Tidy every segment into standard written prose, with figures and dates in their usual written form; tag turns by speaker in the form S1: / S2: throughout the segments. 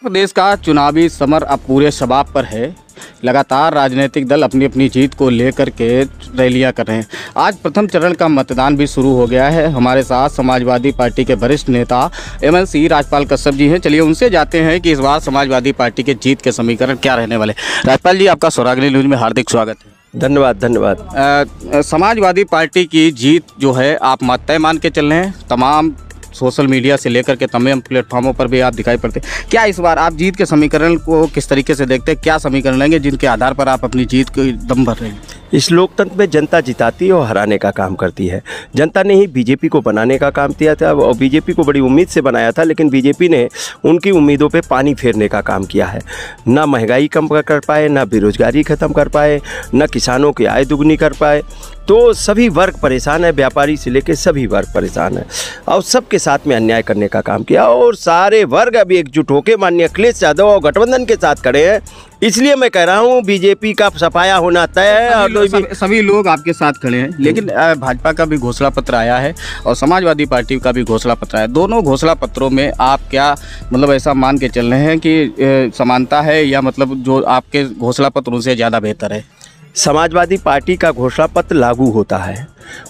S1: प्रदेश का चुनावी समर अब पूरे शबाब पर है। लगातार राजनीतिक दल अपनी अपनी जीत को लेकर के रैलियां कर रहे हैं। आज प्रथम चरण का मतदान भी शुरू हो गया है। हमारे साथ समाजवादी पार्टी के वरिष्ठ नेता MLC राजपाल कश्यप जी हैं। चलिए उनसे जाते हैं कि इस बार समाजवादी पार्टी के जीत के समीकरण क्या रहने वाले। राजपाल जी, आपका स्वराग्नि न्यूज़ में हार्दिक स्वागत है।
S2: धन्यवाद।
S1: समाजवादी पार्टी की जीत जो है आप तय मान के चल रहे हैं। तमाम सोशल मीडिया से लेकर के तमाम प्लेटफॉर्मों पर भी आप दिखाई पड़ते हैं। क्या इस बार आप जीत के समीकरण को किस तरीके से देखते हैं? क्या समीकरण लेंगे जिनके आधार पर आप अपनी जीत को दम भर रहे हैं?
S2: इस लोकतंत्र में जनता जिताती है और हराने का काम करती है। जनता ने ही बीजेपी को बनाने का काम किया था और बीजेपी को बड़ी उम्मीद से बनाया था, लेकिन बीजेपी ने उनकी उम्मीदों पे पानी फेरने का काम किया है। ना महंगाई कम कर पाए, ना बेरोजगारी ख़त्म कर पाए, ना किसानों की आय दुगनी कर पाए। तो सभी वर्ग परेशान है, व्यापारी से लेकर सभी वर्ग परेशान है और सबके साथ में अन्याय करने का काम किया। और सारे वर्ग अभी एकजुट होकर माननीय अखिलेश यादव और गठबंधन के साथ खड़े हैं। इसलिए मैं कह रहा हूँ बीजेपी का सफाया होना तय है और
S1: सभी लोग आपके साथ खड़े हैं। लेकिन भाजपा का भी घोषणा पत्र आया है और समाजवादी पार्टी का भी घोषणा पत्र आया है। दोनों घोषणा पत्रों में आप क्या मतलब ऐसा मान के चल रहे हैं कि समानता है या मतलब जो आपके घोषणा पत्र उनसे ज़्यादा बेहतर है?
S2: समाजवादी पार्टी का घोषणा पत्र लागू होता है,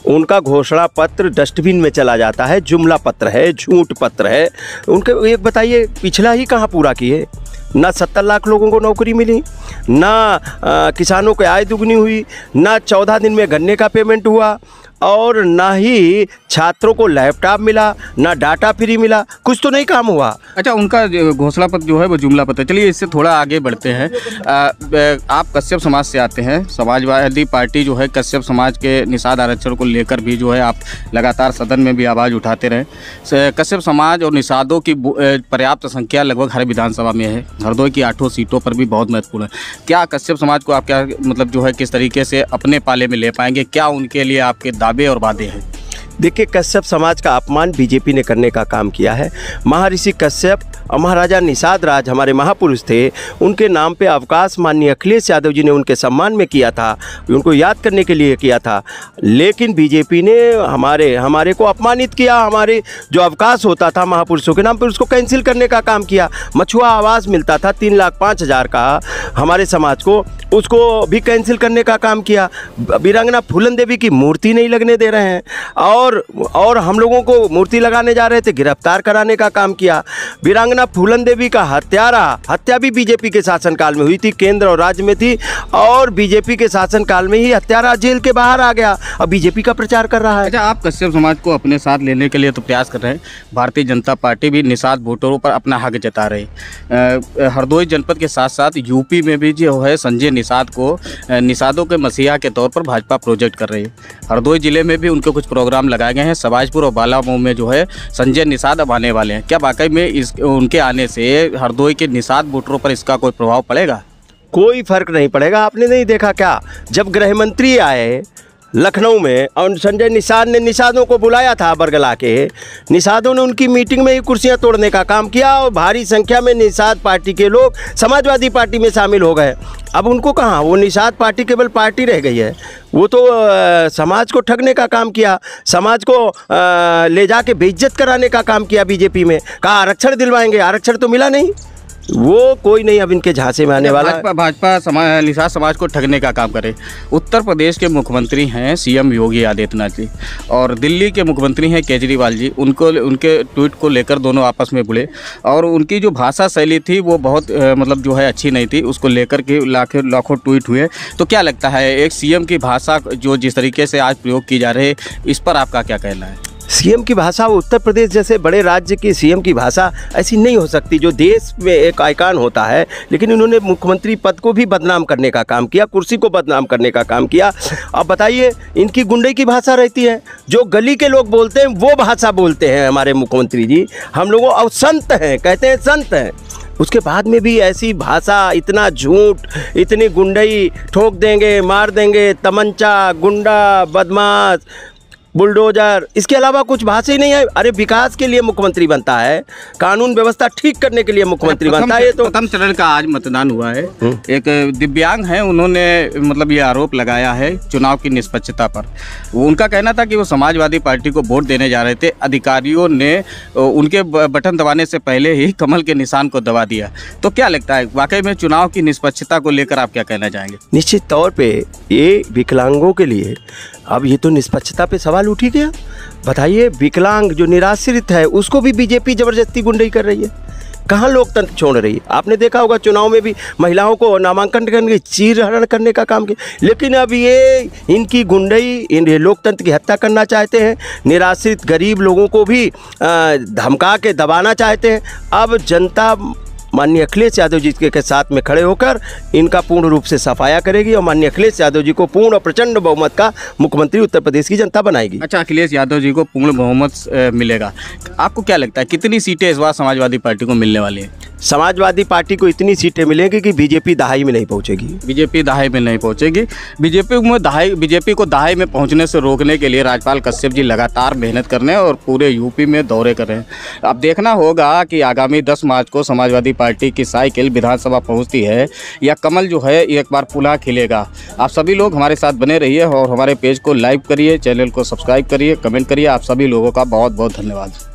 S2: उनका घोषणा पत्र डस्टबिन में चला जाता है। जुमला पत्र है, झूठ पत्र है उनके। एक बताइए, पिछला ही कहाँ पूरा किए? ना 70 लाख लोगों को नौकरी मिली, ना किसानों की आय दुगनी हुई, ना 14 दिन में गन्ने का पेमेंट हुआ और ना ही छात्रों को लैपटॉप मिला, ना डाटा फ्री मिला। कुछ तो नहीं काम हुआ।
S1: अच्छा, उनका घोषणा पत्र जो है वो जुमला पत्र। चलिए इससे थोड़ा आगे बढ़ते हैं। आप कश्यप समाज से आते हैं। समाजवादी पार्टी जो है कश्यप समाज के निषाद आरक्षण को लेकर भी जो है आप लगातार सदन में भी आवाज़ उठाते रहे। कश्यप समाज और निषादों की पर्याप्त संख्या लगभग हर विधानसभा में है। हरदोई की 8 सीटों पर भी बहुत महत्वपूर्ण है। क्या कश्यप समाज को आप क्या मतलब जो है किस तरीके से अपने पाले में ले पाएंगे? क्या उनके लिए आपके दावे और वादे हैं?
S2: देखिए, कश्यप समाज का अपमान बीजेपी ने करने का काम किया है। महर्षि कश्यप और महाराजा निषाद राज हमारे महापुरुष थे। उनके नाम पे अवकाश माननीय अखिलेश यादव जी ने उनके सम्मान में किया था, उनको याद करने के लिए किया था। लेकिन बीजेपी ने हमारे को अपमानित किया। हमारे जो अवकाश होता था महापुरुषों के नाम पर, उसको कैंसिल करने का काम किया। मछुआ आवास मिलता था 3,05,000 का हमारे समाज को, उसको भी कैंसिल करने का काम किया। वीरांगना फूलन देवी की मूर्ति नहीं लगने दे रहे हैं और हम लोगों को मूर्ति लगाने जा रहे थे, गिरफ्तार कराने का काम किया। वीरांगना फूलन देवी का हत्या भी बीजेपी के शासनकाल में हुई थी, केंद्र और राज्य में थी और बीजेपी के शासनकाल में ही हत्यारा जेल के बाहर आ गया और बीजेपी का प्रचार कर रहा है।
S1: अच्छा, आप कश्यप समाज को अपने साथ लेने के लिए तो प्रयास कर रहे हैं। भारतीय जनता पार्टी भी निषाद वोटरों पर अपना हक जता रही। हरदोई जनपद के साथ साथ यूपी में भी जो है संजय निषाद को निषादों के मसीहा के तौर पर भाजपा प्रोजेक्ट कर रही है। हरदोई जिले में भी उनके कुछ प्रोग्राम लगाए गए हैं। सबाजपुर और बालामऊ में जो है संजय निषाद अब आने वाले हैं। क्या वाकई में उनके आने से हरदोई के निषाद वोटरों पर इसका कोई प्रभाव पड़ेगा?
S2: कोई फर्क नहीं पड़ेगा। आपने नहीं देखा क्या, जब गृह मंत्री आए लखनऊ में और संजय निषाद ने निषादों को बुलाया था बरगला के, निषादों ने उनकी मीटिंग में ही कुर्सियां तोड़ने का काम किया और भारी संख्या में निषाद पार्टी के लोग समाजवादी पार्टी में शामिल हो गए। अब उनको कहाँ, वो निषाद पार्टी केवल पार्टी रह गई है। वो तो समाज को ठगने का काम किया, समाज को ले जाके बेइज्जत कराने का काम किया बीजेपी में। कहा आरक्षण दिलवाएंगे, आरक्षण तो मिला नहीं। वो कोई नहीं अब इनके झांसे में आने वाला।
S1: भाजपा निषाद समाज को ठगने का काम करे। उत्तर प्रदेश के मुख्यमंत्री हैं CM योगी आदित्यनाथ जी और दिल्ली के मुख्यमंत्री हैं केजरीवाल जी। उनके ट्वीट को लेकर दोनों आपस में भिड़े और उनकी जो भाषा शैली थी वो बहुत मतलब जो है अच्छी नहीं थी। उसको लेकर के लाखों ट्वीट हुए। तो क्या लगता है एक CM की भाषा जो जिस तरीके से आज प्रयोग की जा रही है, इस पर आपका क्या कहना है?
S2: CM की भाषा, उत्तर प्रदेश जैसे बड़े राज्य की CM की भाषा ऐसी नहीं हो सकती, जो देश में एक आइकॉन होता है। लेकिन इन्होंने मुख्यमंत्री पद को भी बदनाम करने का काम किया, कुर्सी को बदनाम करने का काम किया। अब बताइए, इनकी गुंडे की भाषा रहती है, जो गली के लोग बोलते हैं वो भाषा बोलते हैं हमारे मुख्यमंत्री जी। हम लोगों और संत हैं, कहते हैं संत हैं, उसके बाद में भी ऐसी भाषा, इतना झूठ, इतनी गुंडई, ठोक देंगे, मार देंगे, तमंचा, गुंडा, बदमाश। बुलडोजर, इसके अलावा कुछ भाषा ही नहीं है। अरे विकास के लिए मुख्यमंत्री बनता है, कानून व्यवस्था ठीक करने के लिए मुख्यमंत्री बनता है। ये तो
S1: प्रथम चरण का आज मतदान हुआ है। एक दिव्यांग है, उन्होंने मतलब ये आरोप लगाया है चुनाव की निष्पक्षता पर। उनका कहना था कि वो समाजवादी पार्टी को वोट देने जा रहे थे, अधिकारियों ने उनके बटन दबाने से पहले ही कमल के निशान को दबा दिया। तो क्या लगता है वाकई में चुनाव की निष्पक्षता को लेकर आप क्या कहना चाहेंगे?
S2: निश्चित तौर पे ये विकलांगों के लिए अब ये तो निष्पक्षता पे सवाल उठ ही गया। बताइए, विकलांग जो निराश्रित है उसको भी बीजेपी जबरदस्ती गुंडाई कर रही है, कहाँ लोकतंत्र छोड़ रही है। आपने देखा होगा चुनाव में भी महिलाओं को नामांकन करने की चीरहरण करने का काम किया, लेकिन अब ये इनकी गुंडाई, इन लोकतंत्र की हत्या करना चाहते हैं, निराश्रित गरीब लोगों को भी धमका के दबाना चाहते हैं। अब जनता माननीय अखिलेश यादव जी के साथ में खड़े होकर इनका पूर्ण रूप से सफाया करेगी और माननीय अखिलेश यादव जी को पूर्ण और प्रचंड बहुमत का मुख्यमंत्री उत्तर प्रदेश की जनता बनाएगी।
S1: अच्छा, अखिलेश यादव जी को पूर्ण बहुमत मिलेगा। आपको क्या लगता है कितनी सीटें इस बार समाजवादी पार्टी को मिलने वाली हैं?
S2: समाजवादी पार्टी को इतनी सीटें मिलेंगी कि बीजेपी दहाई में नहीं पहुंचेगी।
S1: बीजेपी दहाई में नहीं पहुंचेगी। बीजेपी को दहाई में पहुंचने से रोकने के लिए राज्यपाल कश्यप जी लगातार मेहनत कर रहे हैं और पूरे यूपी में दौरे कर रहे हैं। अब देखना होगा कि आगामी 10 मार्च को समाजवादी पार्टी की साइकिल विधानसभा पहुंचती है या कमल जो है एक बार पुनः खिलेगा। आप सभी लोग हमारे साथ बने रहिए और हमारे पेज को लाइक करिए, चैनल को सब्सक्राइब करिए, कमेंट करिए। आप सभी लोगों का बहुत बहुत धन्यवाद।